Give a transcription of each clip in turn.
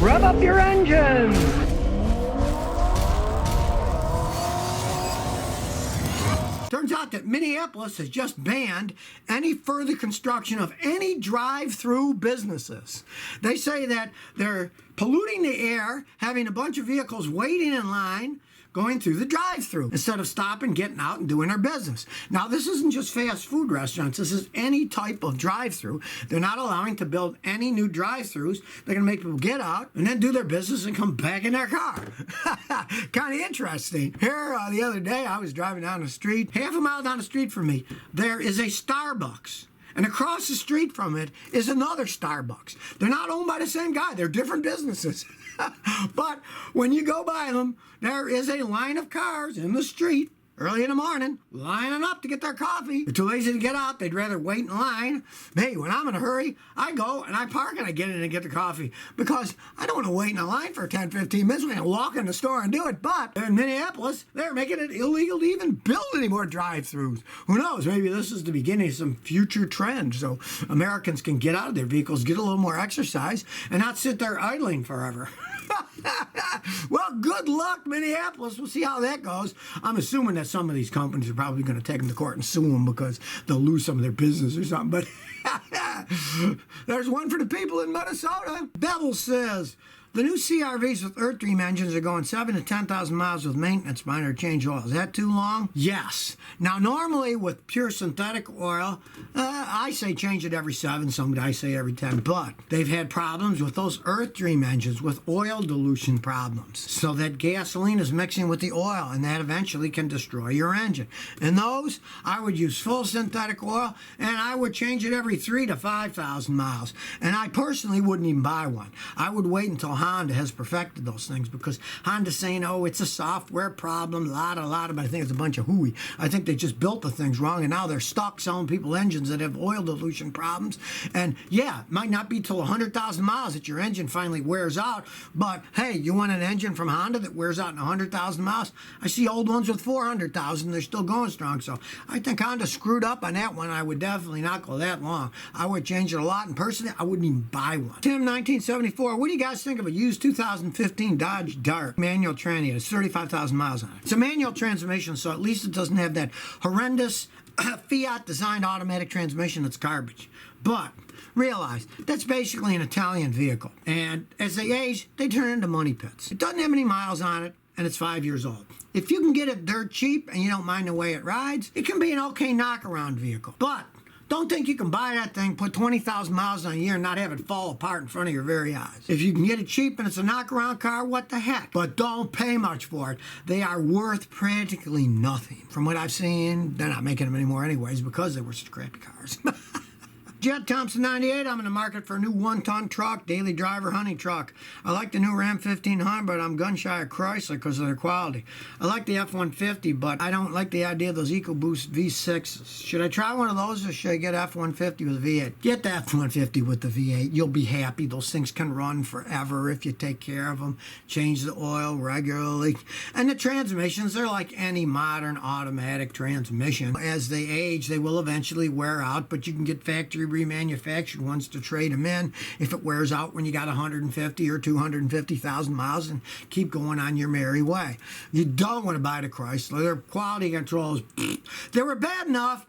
Rev up your engines! Turns out that Minneapolis has just banned any further construction of any drive-through businesses. They say that they're polluting the air, having a bunch of vehicles waiting in line, going through the drive-through instead of stopping, getting out, and doing their business. Now, this isn't just fast food restaurants. This is any type of drive-through. They're not allowing to build any new drive-throughs. They're going to make people get out and then do their business and come back in their car. Kind of interesting. Here, the other day, I was driving down the street. Half a mile down the street from me, there is a Starbucks. And across the street from it is another Starbucks. They're not owned by the same guy. They're different businesses. But when you go by them, there is a line of cars in the street early in the morning, lining up to get their coffee. They're too lazy to get out. They'd rather wait in line. Hey, when I'm in a hurry, I go and I park and I get in and get the coffee because I don't want to wait in a line for 10, 15 minutes. I can walk in the store and do it. But in Minneapolis, they're making it illegal to even build any more drive-thrus. Who knows? Maybe this is the beginning of some future trend so Americans can get out of their vehicles, get a little more exercise, and not sit there idling forever. Well, good luck, Minneapolis. We'll see how that goes. I'm assuming that some of these companies are probably going to take them to court and sue them because they'll lose some of their business or something. But there's one for the people in Minnesota. Bevel says, the new CRVs with Earth Dream engines are going 7,000 to 10,000 miles with maintenance minor change oil. Is that too long? Yes. Now, normally with pure synthetic oil, I say change it every 7. Some guys say every 10. But they've had problems with those Earth Dream engines with oil dilution problems. So that gasoline is mixing with the oil, and that eventually can destroy your engine. In those, I would use full synthetic oil, and I would change it every 3,000 to 5,000 miles. And I personally wouldn't even buy one. I would wait until Honda has perfected those things because Honda's saying, oh, it's a software problem, but I think it's a bunch of hooey. I think they just built the things wrong and now they're stuck selling people engines that have oil dilution problems. And yeah, it might not be till 100,000 miles that your engine finally wears out, but hey, you want an engine from Honda that wears out in 100,000 miles? I see old ones with 400,000, they're still going strong. So I think Honda screwed up on that one. I would definitely not go that long. I would change it a lot, and personally, I wouldn't even buy one. Tim 1974, what do you guys think of a used 2015 Dodge Dart manual tranny? It's 35,000 miles on it. It's a manual transmission, so at least it doesn't have that horrendous Fiat designed automatic transmission that's garbage. But realize that's basically an Italian vehicle, and as they age, they turn into money pits. It doesn't have any miles on it, and it's 5 years old. If you can get it dirt cheap and you don't mind the way it rides, it can be an okay knockaround vehicle. But don't think you can buy that thing, put 20,000 miles on a year, and not have it fall apart in front of your very eyes. If you can get it cheap and it's a knockaround car, what the heck? But don't pay much for it. They are worth practically nothing. From what I've seen, they're not making them anymore anyways because they were such crappy cars. Jet Thompson 98, I'm in the market for a new 1-ton truck, daily driver hunting truck. I like the new Ram 1500, but I'm gun shy of Chrysler because of their quality. I like the F-150, but I don't like the idea of those EcoBoost V6s. Should I try one of those, or should I get F-150 with V8? Get the F-150 with the V8. You'll be happy. Those things can run forever if you take care of them, change the oil regularly. And the transmissions, they're like any modern automatic transmission. As they age, they will eventually wear out, but you can get factory remanufactured ones to trade them in if it wears out when you got 150 or 250,000 miles and keep going on your merry way. You don't want to buy the Chrysler. Their quality controls, they were bad enough,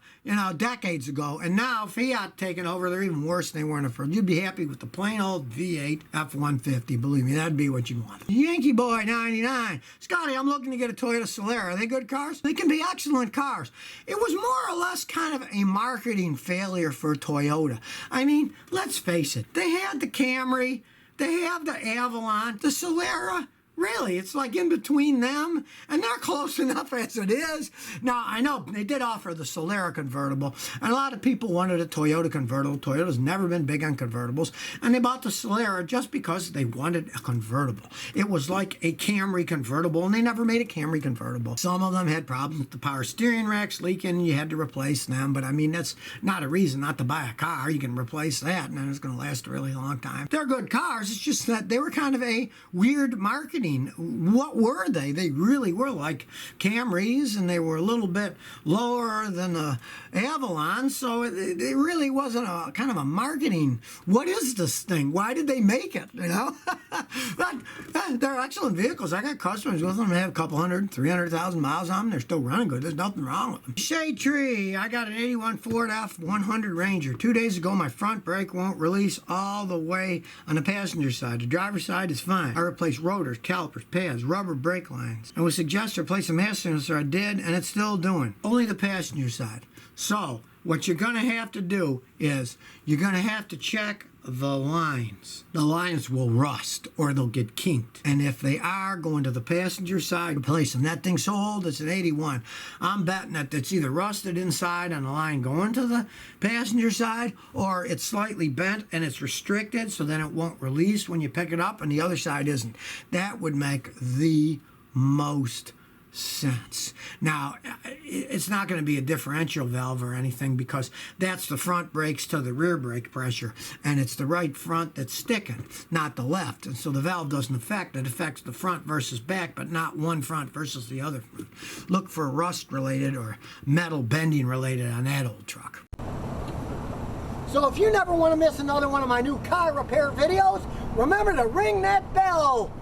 decades ago, and now Fiat taking over, they're even worse than they were in the first. You'd be happy with the plain old V8 F-150. Believe me, that'd be what you want. Yankee Boy 99. Scotty, I'm looking to get a Toyota Solara. Are they good cars? They can be excellent cars. It was more or less kind of a marketing failure for Toyota. I mean, let's face it. They had the Camry. They have the Avalon. The Solara. Really, it's like in between them, and they're close enough as it is. Now, I know they did offer the Solara convertible, and a lot of people wanted a Toyota convertible. Toyota's never been big on convertibles, and they bought the Solara just because they wanted a convertible. It was like a Camry convertible, and they never made a Camry convertible. Some of them had problems with the power steering racks leaking. You had to replace them, but I mean, that's not a reason not to buy a car. You can replace that, and then it's going to last a really long time. They're good cars. It's just that they were kind of a weird marketing bending. What were they? They really were like Camrys, and they were a little bit lower than the Avalon, so it really wasn't a kind of a marketing, what is this thing? Why did they make it, you know? But they're excellent vehicles. I got customers with them that have a couple hundred, 300,000 miles on them. They're still running good. There's nothing wrong with them. Shade tree. I got an 81 Ford F100 Ranger. 2 days ago, my front brake won't release all the way on the passenger side. The driver's side is fine. I replaced rotors, calipers, pads, rubber brake lines. I would suggest to replace the master cylinder. I did, and it's still doing. Only the passenger side. So what you're going to have to do is you're going to have to check the lines. The lines will rust or they'll get kinked. And if they are, going to the passenger side, replace them. That thing's so old, it's an 81. I'm betting that it's either rusted inside on the line going to the passenger side, or it's slightly bent and it's restricted so then it won't release when you pick it up and the other side isn't. That would make the most sense. Now, it's not going to be a differential valve or anything because that's the front brakes to the rear brake pressure, and it's the right front that's sticking, not the left. And so the valve doesn't affect. It affects the front versus back, but not one front versus the other front. Look for rust related or metal bending related on that old truck. So if you never want to miss another one of my new car repair videos, remember to ring that bell.